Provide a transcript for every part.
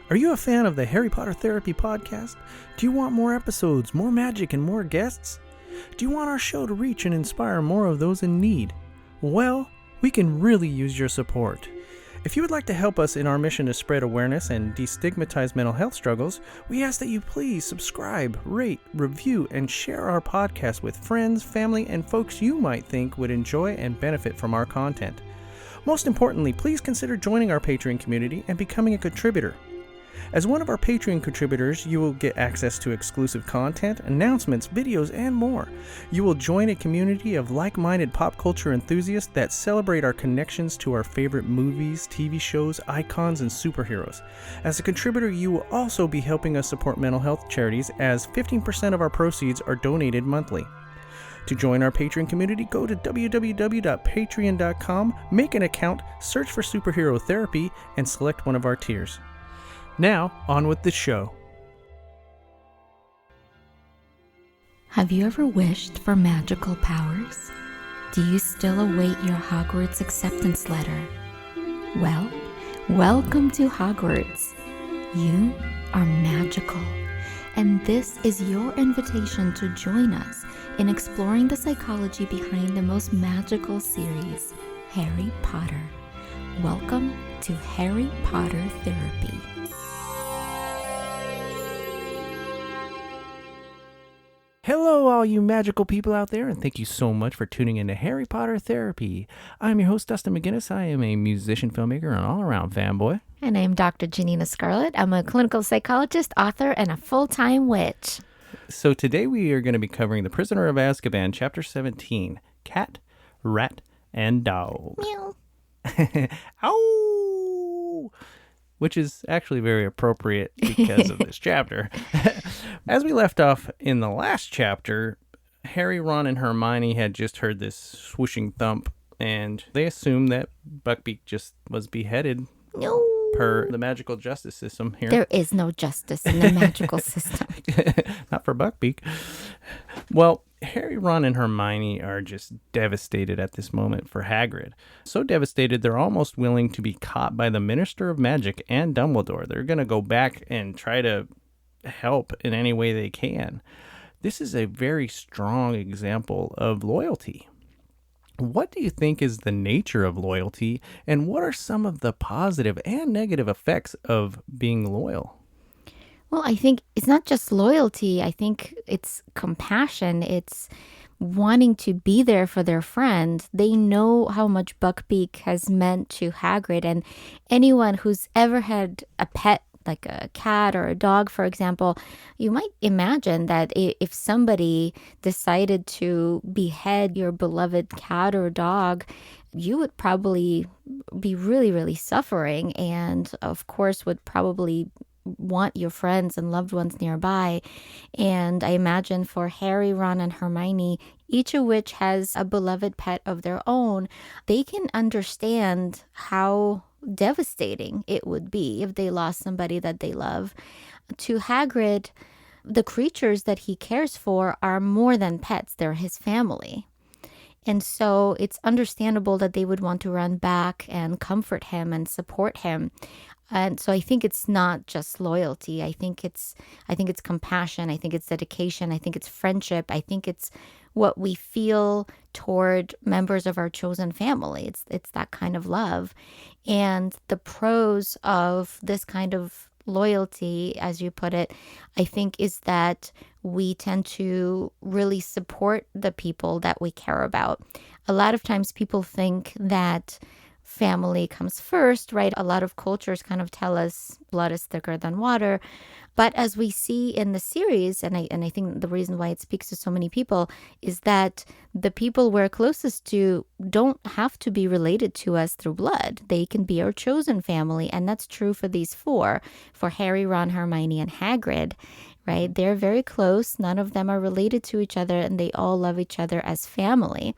Are you a fan of the Harry Potter Therapy podcast? Do you want more episodes, more magic, and more guests? Do you want our show to reach and inspire more of those in need? Well, we can really use your support. If you would like to help us in our mission to spread awareness and destigmatize mental health struggles, we ask that you please subscribe, rate, review, and share our podcast with friends, family, and folks you might think would enjoy and benefit from our content. Most importantly, please consider joining our Patreon community and becoming a contributor. As one of our Patreon contributors, you will get access to exclusive content, announcements, videos, and more. You will join a community of like-minded pop culture enthusiasts that celebrate our connections to our favorite movies, TV shows, icons, and superheroes. As a contributor, you will also be helping us support mental health charities, as 15% of our proceeds are donated monthly. To join our Patreon community, go to www.patreon.com, make an account, search for Superhero Therapy, and select one of our tiers. Now, on with the show. Have you ever wished for magical powers? Do you still await your Hogwarts acceptance letter? Well, welcome to Hogwarts. You are magical, and this is your invitation to join us in exploring the psychology behind the most magical series, Harry Potter. Welcome to Harry Potter Therapy. Hello, all you magical people out there, and thank you so much for tuning in to Harry Potter Therapy. I'm your host, Dustin McGinnis. I am a musician, filmmaker, and all-around fanboy. And I'm Dr. Janina Scarlett. I'm a clinical psychologist, author, and a full-time witch. So today we are going to be covering The Prisoner of Azkaban, Chapter 17, Cat, Rat, and Dog. Meow. Ow! Which is actually very appropriate because of this chapter. As we left off in the last chapter, Harry, Ron, and Hermione had just heard this swooshing thump, and they assumed that Buckbeak just was beheaded. No. Per the magical justice system here. There is no justice in the magical system. Not for Buckbeak. Well, Harry, Ron, and Hermione are just devastated at this moment for Hagrid. So devastated, they're almost willing to be caught by the Minister of Magic and Dumbledore. They're going to go back and try to help in any way they can. This is a very strong example of loyalty. What do you think is the nature of loyalty, and what are some of the positive and negative effects of being loyal? Well, I think it's not just loyalty. I think it's compassion. It's wanting to be there for their friend. They know how much Buckbeak has meant to Hagrid, and anyone who's ever had a pet, like a cat or a dog, for example, you might imagine that if somebody decided to behead your beloved cat or dog, you would probably be really, really suffering, and of course would probably want your friends and loved ones nearby. And I imagine for Harry, Ron, and Hermione, each of which has a beloved pet of their own, they can understand how devastating it would be if they lost somebody that they love. To Hagrid, the creatures that he cares for are more than pets. They're his family. And so it's understandable that they would want to run back and comfort him and support him. And so I think it's not just loyalty. I think it's compassion. I think it's dedication. I think it's friendship. I think it's what we feel toward members of our chosen family. It's that kind of love. And the pros of this kind of loyalty, as you put it, I think is that we tend to really support the people that we care about. A lot of times people think that family comes first, right? A lot of cultures kind of tell us blood is thicker than water. But as we see in the series, and I think the reason why it speaks to so many people is that the people we're closest to don't have to be related to us through blood. They can be our chosen family. And that's true for these four, for Harry, Ron, Hermione, and Hagrid, right? They're very close. None of them are related to each other, and they all love each other as family.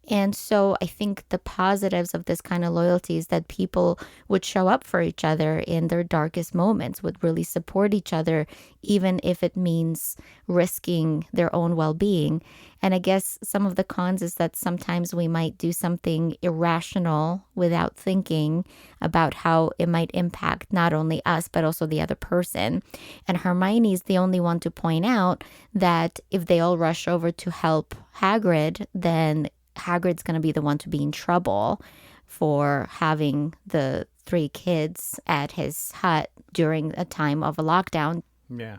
And so I think the positives of this kind of loyalty is that people would show up for each other in their darkest moments, would really support each other, even if it means risking their own well-being. And I guess some of the cons is that sometimes we might do something irrational without thinking about how it might impact not only us, but also the other person. And Hermione is the only one to point out that if they all rush over to help Hagrid, then Hagrid's going to be the one to be in trouble for having the 3 kids at his hut during a time of a lockdown. Yeah.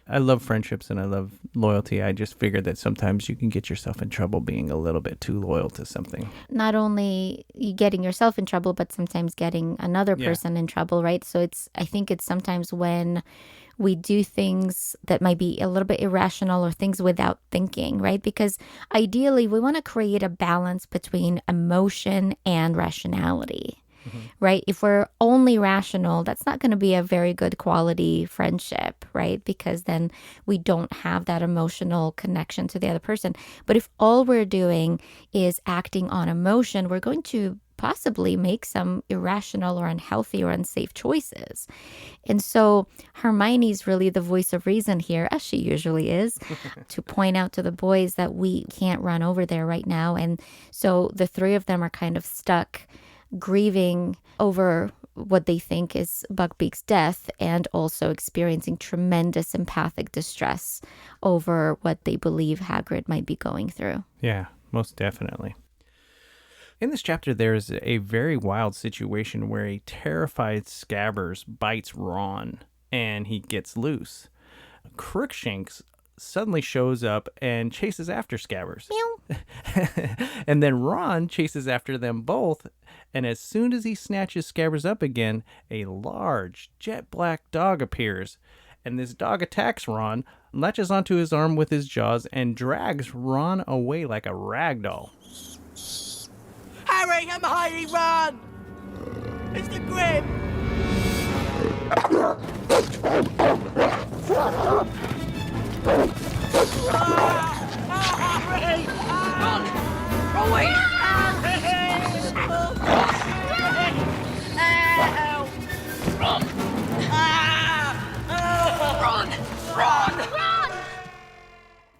I love friendships and I love loyalty. I just figured that sometimes you can get yourself in trouble being a little bit too loyal to something. Not only you getting yourself in trouble, but sometimes getting another person in trouble, right? So I think it's sometimes when we do things that might be a little bit irrational or things without thinking, right? Because ideally, we want to create a balance between emotion and rationality, right? If we're only rational, that's not going to be a very good quality friendship, right? Because then we don't have that emotional connection to the other person. But if all we're doing is acting on emotion, we're going to possibly make some irrational or unhealthy or unsafe choices. And so Hermione's really the voice of reason here, as she usually is, to point out to the boys that we can't run over there right now. And so the 3 of them are kind of stuck grieving over what they think is Buckbeak's death and also experiencing tremendous empathic distress over what they believe Hagrid might be going through. Yeah, most definitely. In this chapter, there's a very wild situation where a terrified Scabbers bites Ron and he gets loose. Crookshanks suddenly shows up and chases after Scabbers. Meow. And then Ron chases after them both. And as soon as he snatches Scabbers up again, a large jet black dog appears. And this dog attacks Ron, latches onto his arm with his jaws, and drags Ron away like a rag doll. Harry, I'm hiding, run! Mr. Grim! Harry! Run! Away! Run!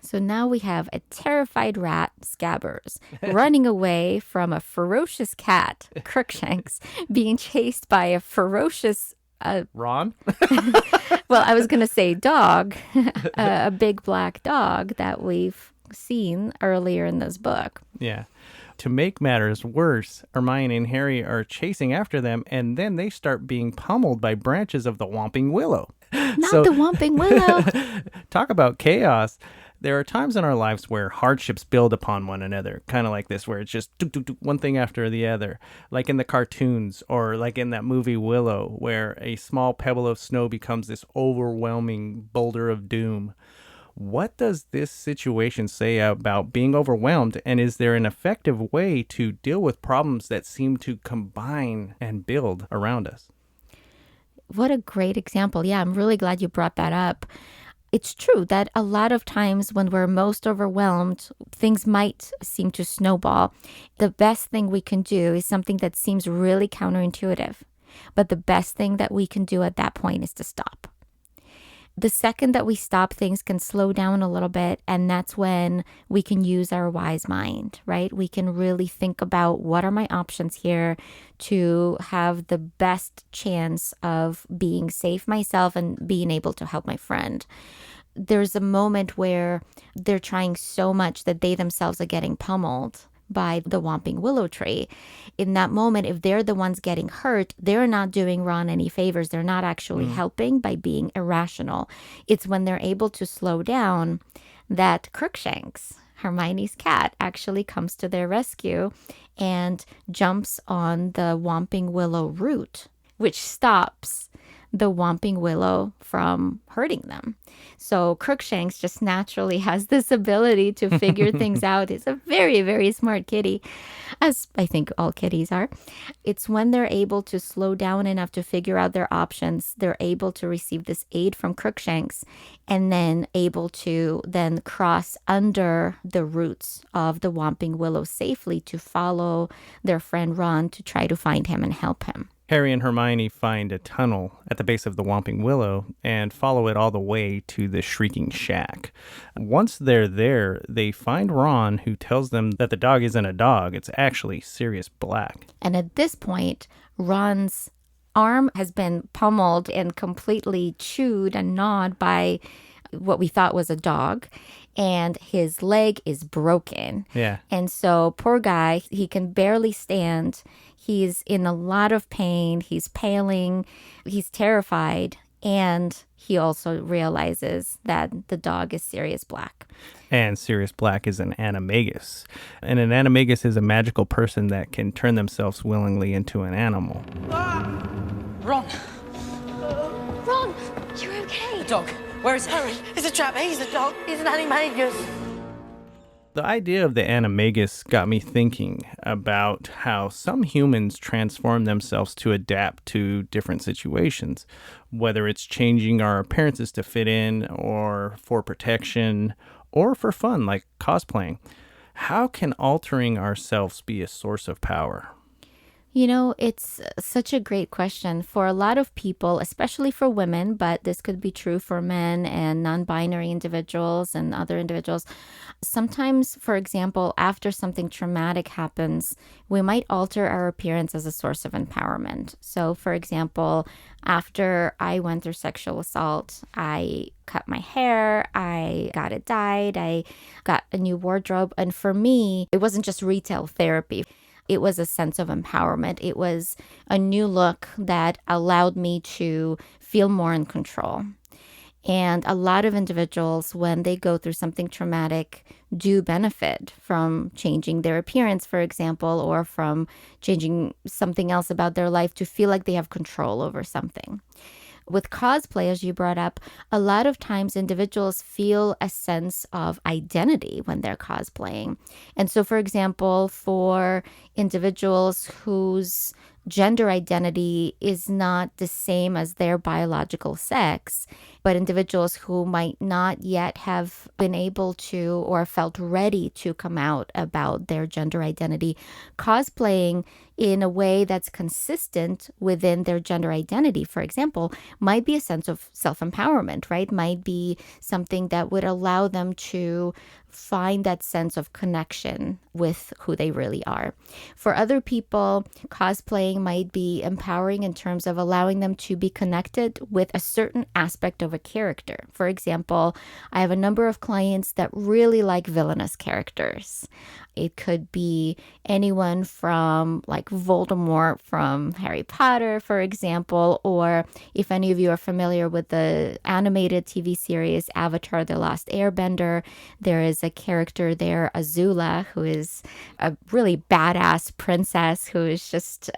So now we have a terrified rat, Scabbers, running away from a ferocious cat, Crookshanks, being chased by a ferocious... Ron? well, I was going to say dog, a big black dog that we've seen earlier in this book. Yeah. To make matters worse, Hermione and Harry are chasing after them, and then they start being pummeled by branches of the Whomping Willow. Not the Whomping Willow! Talk about chaos. There are times in our lives where hardships build upon one another, kind of like this, where it's just one thing after the other, like in the cartoons or like in that movie Willow, where a small pebble of snow becomes this overwhelming boulder of doom. What does this situation say about being overwhelmed, and is there an effective way to deal with problems that seem to combine and build around us? What a great example. Yeah, I'm really glad you brought that up. It's true that a lot of times when we're most overwhelmed, things might seem to snowball. The best thing we can do is something that seems really counterintuitive. But the best thing that we can do at that point is to stop. The second that we stop, things can slow down a little bit, and that's when we can use our wise mind, right? We can really think about what are my options here to have the best chance of being safe myself and being able to help my friend. There's a moment where they're trying so much that they themselves are getting pummeled by the Whomping Willow tree. In that moment, if they're the ones getting hurt, they're not doing Ron any favors. They're not actually helping by being irrational. It's when they're able to slow down that Crookshanks, Hermione's cat, actually comes to their rescue and jumps on the Whomping Willow root, which stops the Whomping Willow from hurting them. So Crookshanks just naturally has this ability to figure things out. It's a very, very smart kitty, as I think all kitties are. It's when they're able to slow down enough to figure out their options, they're able to receive this aid from Crookshanks and then able to then cross under the roots of the Whomping Willow safely to follow their friend Ron to try to find him and help him. Harry and Hermione find a tunnel at the base of the Whomping Willow and follow it all the way to the Shrieking Shack. Once they're there, they find Ron, who tells them that the dog isn't a dog, it's actually Sirius Black. And at this point, Ron's arm has been pummeled and completely chewed and gnawed by what we thought was a dog, and his leg is broken. Yeah. And so poor guy, he can barely stand. He's in a lot of pain. He's paling. He's terrified. And he also realizes that the dog is Sirius Black. And Sirius Black is an animagus. And an animagus is a magical person that can turn themselves willingly into an animal. Ron! Ron, you're okay. Dog, where is Harry? It's a trap. He's a dog. He's an animagus. The idea of the animagus got me thinking about how some humans transform themselves to adapt to different situations, whether it's changing our appearances to fit in or for protection or for fun, like cosplaying. How can altering ourselves be a source of power? You know, it's such a great question for a lot of people, especially for women, but this could be true for men and non-binary individuals and other individuals. Sometimes, for example, after something traumatic happens, we might alter our appearance as a source of empowerment. So, for example, after I went through sexual assault, I cut my hair, I got it dyed, I got a new wardrobe. And for me, it wasn't just retail therapy. It was a sense of empowerment. It was a new look that allowed me to feel more in control. And a lot of individuals, when they go through something traumatic, do benefit from changing their appearance, for example, or from changing something else about their life to feel like they have control over something. With cosplay, as you brought up, a lot of times individuals feel a sense of identity when they're cosplaying. And so, for example, for individuals whose gender identity is not the same as their biological sex, but individuals who might not yet have been able to or felt ready to come out about their gender identity, cosplaying in a way that's consistent within their gender identity, for example, might be a sense of self-empowerment, right? Might be something that would allow them to find that sense of connection with who they really are. For other people, cosplaying might be empowering in terms of allowing them to be connected with a certain aspect of a character. For example, I have a number of clients that really like villainous characters. It could be anyone from like Voldemort from Harry Potter, for example, or if any of you are familiar with the animated TV series Avatar: The Last Airbender, there is a character there, Azula, who is a really badass princess who is just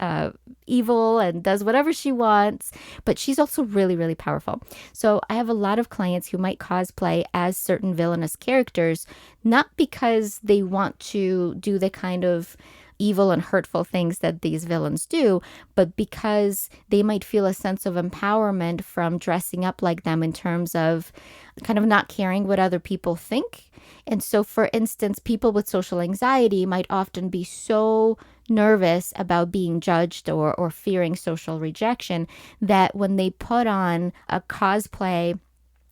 evil and does whatever she wants, but she's also really, really powerful. So I have a lot of clients who might cosplay as certain villainous characters, not because they want to do the kind of evil and hurtful things that these villains do, but because they might feel a sense of empowerment from dressing up like them in terms of kind of not caring what other people think. And so, for instance, people with social anxiety might often be so nervous about being judged or fearing social rejection that when they put on a cosplay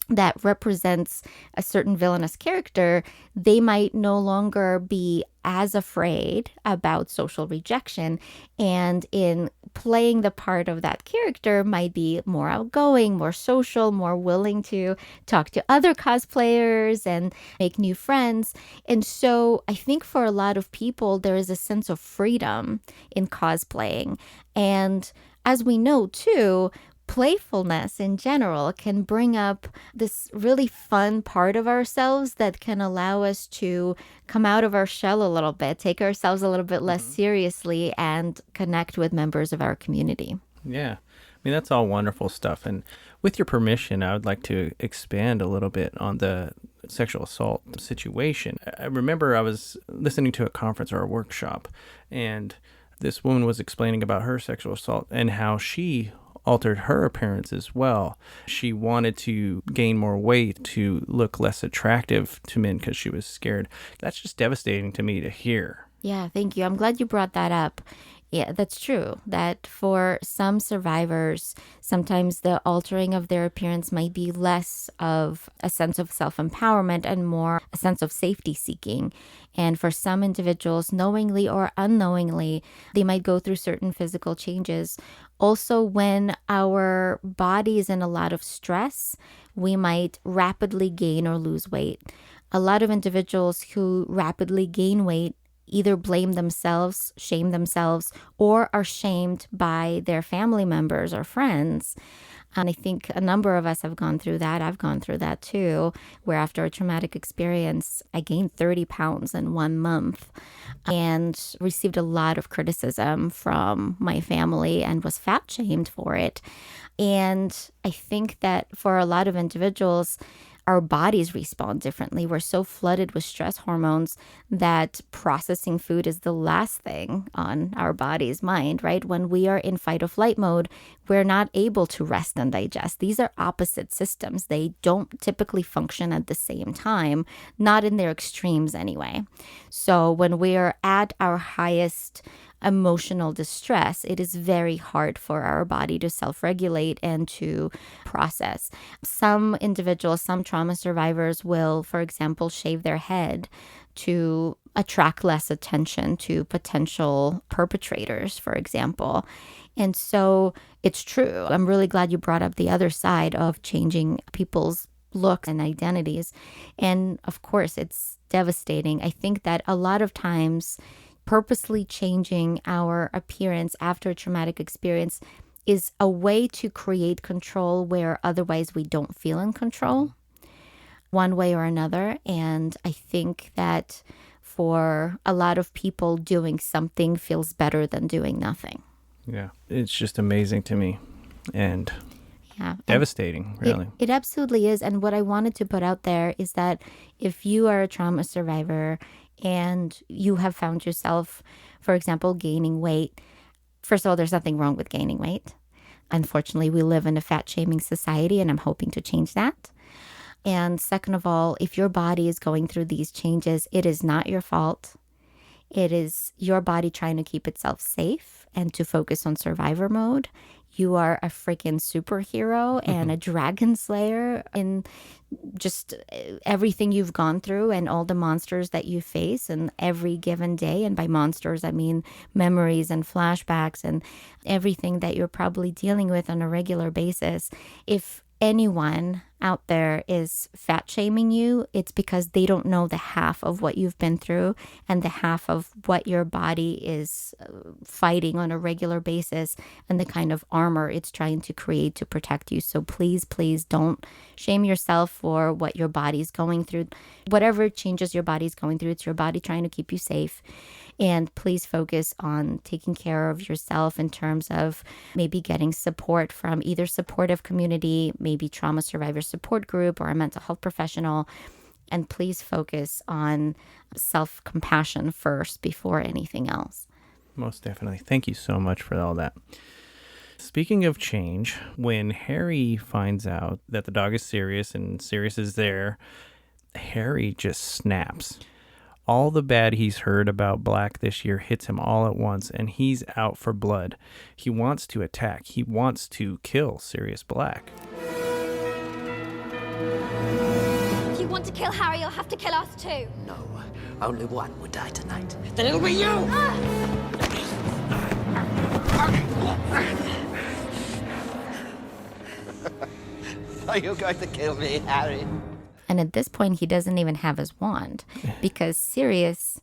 that represents a certain villainous character, they might no longer be as afraid about social rejection, and in playing the part of that character might be more outgoing, more social, more willing to talk to other cosplayers and make new friends. And so I think for a lot of people, there is a sense of freedom in cosplaying. And as we know too, playfulness in general can bring up this really fun part of ourselves that can allow us to come out of our shell a little bit, take ourselves a little bit less seriously, and connect with members of our community. Yeah. I mean, that's all wonderful stuff. And with your permission, I would like to expand a little bit on the sexual assault situation. I remember I was listening to a conference or a workshop, and this woman was explaining about her sexual assault and how she altered her appearance as well. She wanted to gain more weight to look less attractive to men because she was scared. That's just devastating to me to hear. Yeah, thank you. I'm glad you brought that up. Yeah, that's true. That for some survivors, sometimes the altering of their appearance might be less of a sense of self-empowerment and more a sense of safety seeking. And for some individuals, knowingly or unknowingly, they might go through certain physical changes. Also, when our body is in a lot of stress, we might rapidly gain or lose weight. A lot of individuals who rapidly gain weight either blame themselves, shame themselves, or are shamed by their family members or friends. And I think a number of us have gone through that. I've gone through that too, where after a traumatic experience, I gained 30 pounds in 1 month and received a lot of criticism from my family and was fat shamed for it. And I think that for a lot of individuals, our bodies respond differently. We're so flooded with stress hormones that processing food is the last thing on our body's mind, right? When we are in fight or flight mode, we're not able to rest and digest. These are opposite systems. They don't typically function at the same time, not in their extremes anyway. So when we're at our highest emotional distress, it is very hard for our body to self-regulate and to process. Some individuals, some trauma survivors will, for example, shave their head to attract less attention to potential perpetrators, for example. And so it's true. I'm really glad you brought up the other side of changing people's looks and identities. And of course, it's devastating. I think that a lot of times purposely changing our appearance after a traumatic experience is a way to create control where otherwise we don't feel in control, one way or another. And I think that for a lot of people, doing something feels better than doing nothing. Yeah, it's just amazing to me and devastating, really. It absolutely is. And what I wanted to put out there is that if you are a trauma survivor and you have found yourself, for example, gaining weight, first of all, there's nothing wrong with gaining weight. Unfortunately, we live in a fat-shaming society, and I'm hoping to change that. And second of all, if your body is going through these changes, it is not your fault. It is your body trying to keep itself safe and to focus on survivor mode. You are a freaking superhero and a dragon slayer in just everything you've gone through and all the monsters that you face and every given day. And by monsters, I mean memories and flashbacks and everything that you're probably dealing with on a regular basis. If anyone out there is fat shaming you, it's because they don't know the half of what you've been through and the half of what your body is fighting on a regular basis and the kind of armor it's trying to create to protect you. So please, please don't shame yourself for what your body's going through. Whatever changes your body's going through, it's your body trying to keep you safe. And please focus on taking care of yourself in terms of maybe getting support from either supportive community, maybe trauma survivor support group or a mental health professional. And please focus on self-compassion first before anything else. Most definitely. Thank you so much for all that. Speaking of change, when Harry finds out that the dog is Sirius and Sirius is there, Harry just snaps. All the bad he's heard about Black this year hits him all at once, and he's out for blood. He wants to attack. He wants to kill Sirius Black. If you want to kill Harry, you'll have to kill us too. No, only one would die tonight. Then it'll be you! Are you going to kill me, Harry? And at this point, he doesn't even have his wand because Sirius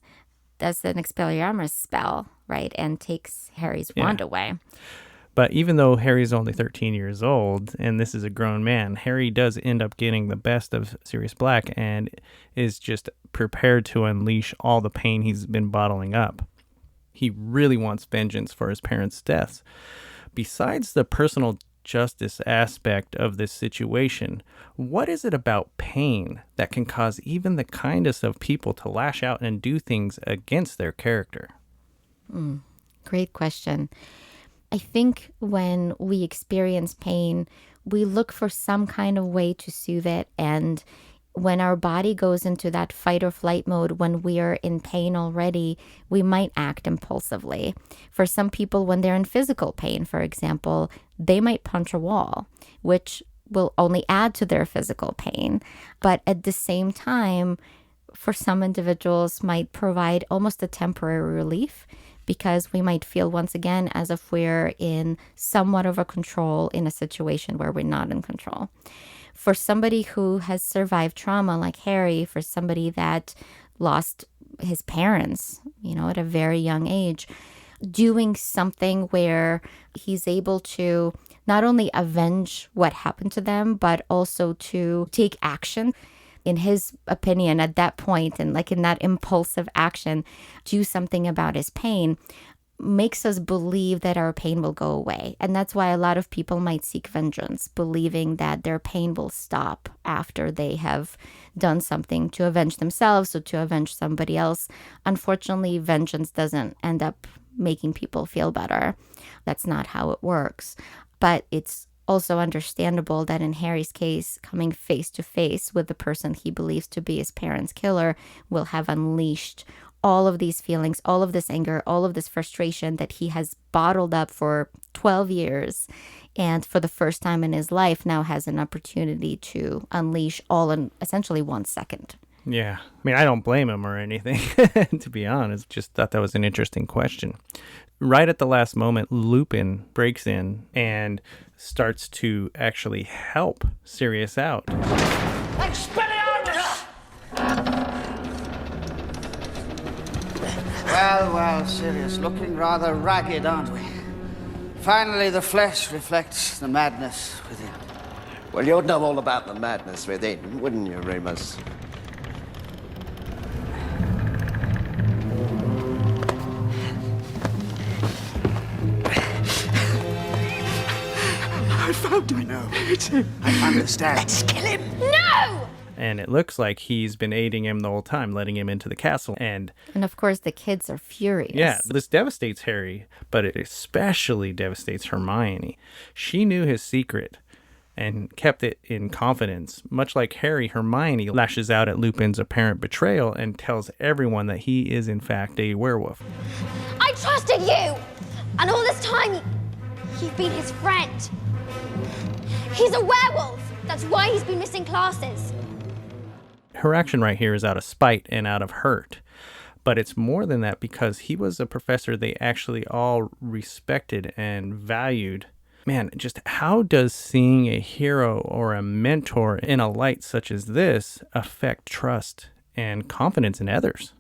does an Expelliarmus spell, right, and takes Harry's wand away. But even though Harry's only 13 years old and this is a grown man, Harry does end up getting the best of Sirius Black and is just prepared to unleash all the pain he's been bottling up. He really wants vengeance for his parents' deaths. Besides the personal justice aspect of this situation, what is it about pain that can cause even the kindest of people to lash out and do things against their character? Great question. I think when we experience pain, we look for some kind of way to soothe it. And when our body goes into that fight or flight mode, when we are in pain already, we might act impulsively. For some people, when they're in physical pain, for example, they might punch a wall, which will only add to their physical pain. But at the same time, for some individuals, might provide almost a temporary relief, because we might feel once again as if we're in somewhat of a control in a situation where we're not in control. For somebody who has survived trauma like Harry, for somebody that lost his parents, at a very young age, doing something where he's able to not only avenge what happened to them, but also to take action. In his opinion, at that point, and like in that impulsive action, do something about his pain, makes us believe that our pain will go away. And that's why a lot of people might seek vengeance, believing that their pain will stop after they have done something to avenge themselves or to avenge somebody else. Unfortunately, vengeance doesn't end up making people feel better. That's not how it works. But it's also understandable that in Harry's case, coming face to face with the person he believes to be his parents' killer will have unleashed all of these feelings, all of this anger, all of this frustration that he has bottled up for 12 years. And for the first time in his life, now has an opportunity to unleash all in essentially 1 second. Yeah. I mean, I don't blame him or anything, to be honest. Just thought that was an interesting question. Right at the last moment, Lupin breaks in and starts to actually help Sirius out. Expelliarmus! Well, Sirius, looking rather ragged, aren't we? Finally, the flesh reflects the madness within. Well, you'd know all about the madness within, wouldn't you, Remus? I found him. I know. It's him. I understand. Let's kill him! No! And it looks like he's been aiding him the whole time, letting him into the castle. And of course, the kids are furious. yeah, this devastates Harry, but it especially devastates Hermione. She knew his secret and kept it in confidence. Much like Harry, Hermione lashes out at Lupin's apparent betrayal and tells everyone that he is in fact a werewolf. I trusted you! And all this time, you've been his friend. He's a werewolf! That's why he's been missing classes. Her action right here is out of spite and out of hurt. But it's more than that, because he was a professor they actually all respected and valued. Man, just how does seeing a hero or a mentor in a light such as this affect trust and confidence in others?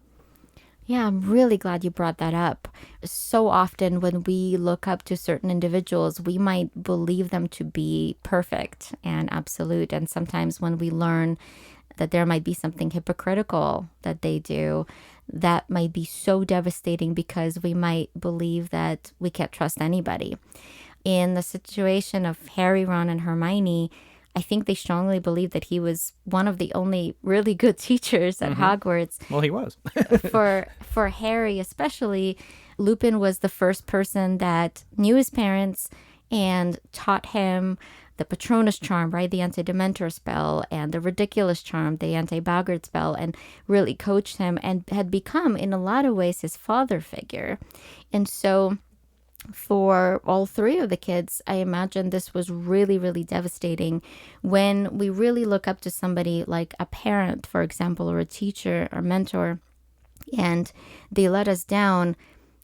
Yeah, I'm really glad you brought that up. So often when we look up to certain individuals, we might believe them to be perfect and absolute. And sometimes when we learn that there might be something hypocritical that they do, that might be so devastating, because we might believe that we can't trust anybody. In the situation of Harry, Ron, and Hermione, I think they strongly believe that he was one of the only really good teachers at Hogwarts. Well, he was. For Harry especially, Lupin was the first person that knew his parents and taught him the Patronus charm, right? The anti-Dementor spell, and the Ridiculous charm, the anti-Boggart spell, and really coached him and had become, in a lot of ways, his father figure. And so for all three of the kids, I imagine this was really, really devastating. When we really look up to somebody like a parent, for example, or a teacher or mentor, and they let us down,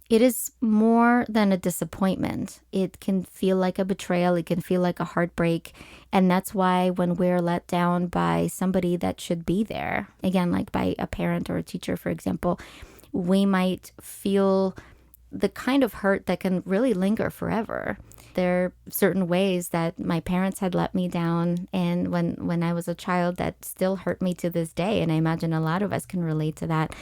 it is more than a disappointment. It can feel like a betrayal. It can feel like a heartbreak. And that's why when we're let down by somebody that should be there, again, like by a parent or a teacher, for example, we might feel the kind of hurt that can really linger forever. There are certain ways that my parents had let me down, and when I was a child, that still hurt me to this day. And I imagine a lot of us can relate to that.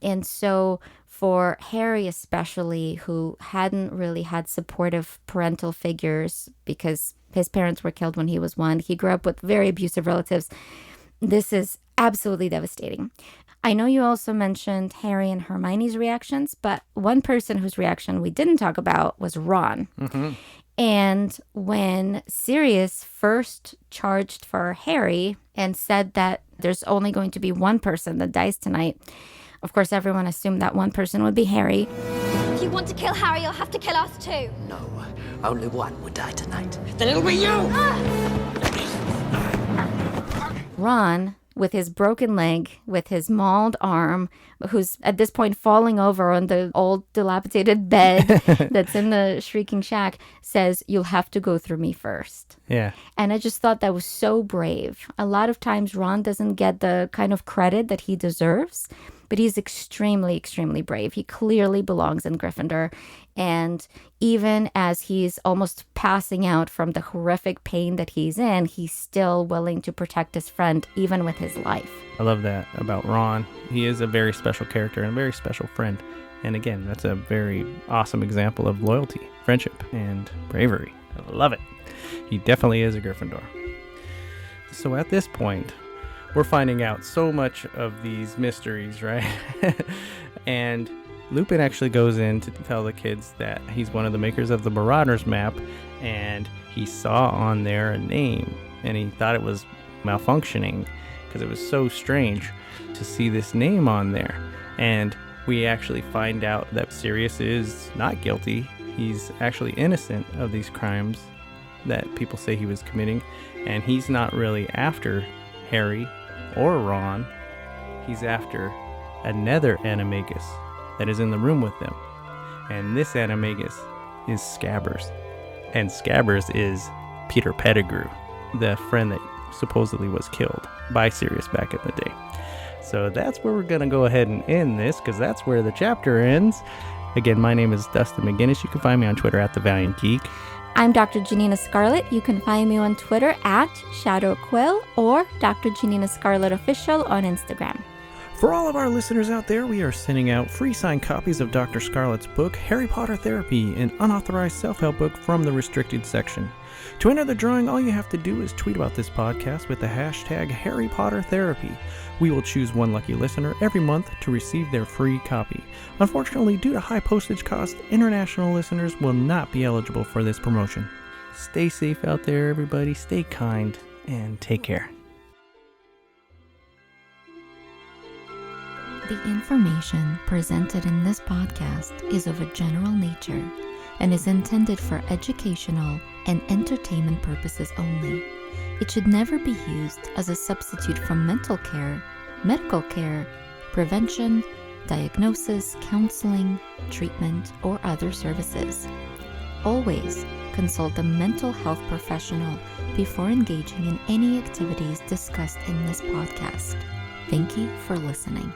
And so for Harry especially, who hadn't really had supportive parental figures because his parents were killed when he was 1, he grew up with very abusive relatives. This is absolutely devastating. I know you also mentioned Harry and Hermione's reactions, but one person whose reaction we didn't talk about was Ron. And when Sirius first charged for Harry and said that there's only going to be one person that dies tonight, of course, everyone assumed that one person would be Harry. If you want to kill Harry, you'll have to kill us too. No, only one would die tonight. Then it'll be you! Ron, with his broken leg, with his mauled arm, who's at this point falling over on the old dilapidated bed that's in the shrieking shack, says, "You'll have to go through me first." Yeah. And I just thought that was so brave. A lot of times Ron doesn't get the kind of credit that he deserves, but he's extremely, extremely brave. He clearly belongs in Gryffindor. And even as he's almost passing out from the horrific pain that he's in, he's still willing to protect his friend, even with his life. I love that about Ron. He is a very special character and a very special friend. And again, that's a very awesome example of loyalty, friendship, and bravery. I love it. He definitely is a Gryffindor. So at this point, we're finding out so much of these mysteries, right? And Lupin actually goes in to tell the kids that he's one of the makers of the Marauders map, and he saw on there a name, and he thought it was malfunctioning because it was so strange to see this name on there. And we actually find out that Sirius is not guilty. He's actually innocent of these crimes that people say he was committing, and he's not really after Harry or Ron. He's after another animagus that is in the room with them, and this animagus is Scabbers, and Scabbers is Peter Pettigrew, the friend that supposedly was killed by Sirius back in the day. So that's where we're gonna go ahead and end this, because that's where the chapter ends. Again, my name is Dustin McGinnis. You can find me on Twitter at The Valiant Geek. I'm Dr. Janina Scarlett. You can find me on Twitter at Shadow Quill or Dr. Janina Scarlett Official on Instagram. For all of our listeners out there, we are sending out free signed copies of Dr. Scarlett's book, Harry Potter Therapy, an unauthorized self-help book from the restricted section. To enter the drawing, all you have to do is tweet about this podcast with the hashtag Harry Potter Therapy. We will choose one lucky listener every month to receive their free copy. Unfortunately, due to high postage costs, international listeners will not be eligible for this promotion. Stay safe out there, everybody. Stay kind and take care. The information presented in this podcast is of a general nature and is intended for educational and entertainment purposes only. It should never be used as a substitute for mental care, medical care, prevention, diagnosis, counseling, treatment, or other services. Always consult a mental health professional before engaging in any activities discussed in this podcast. Thank you for listening.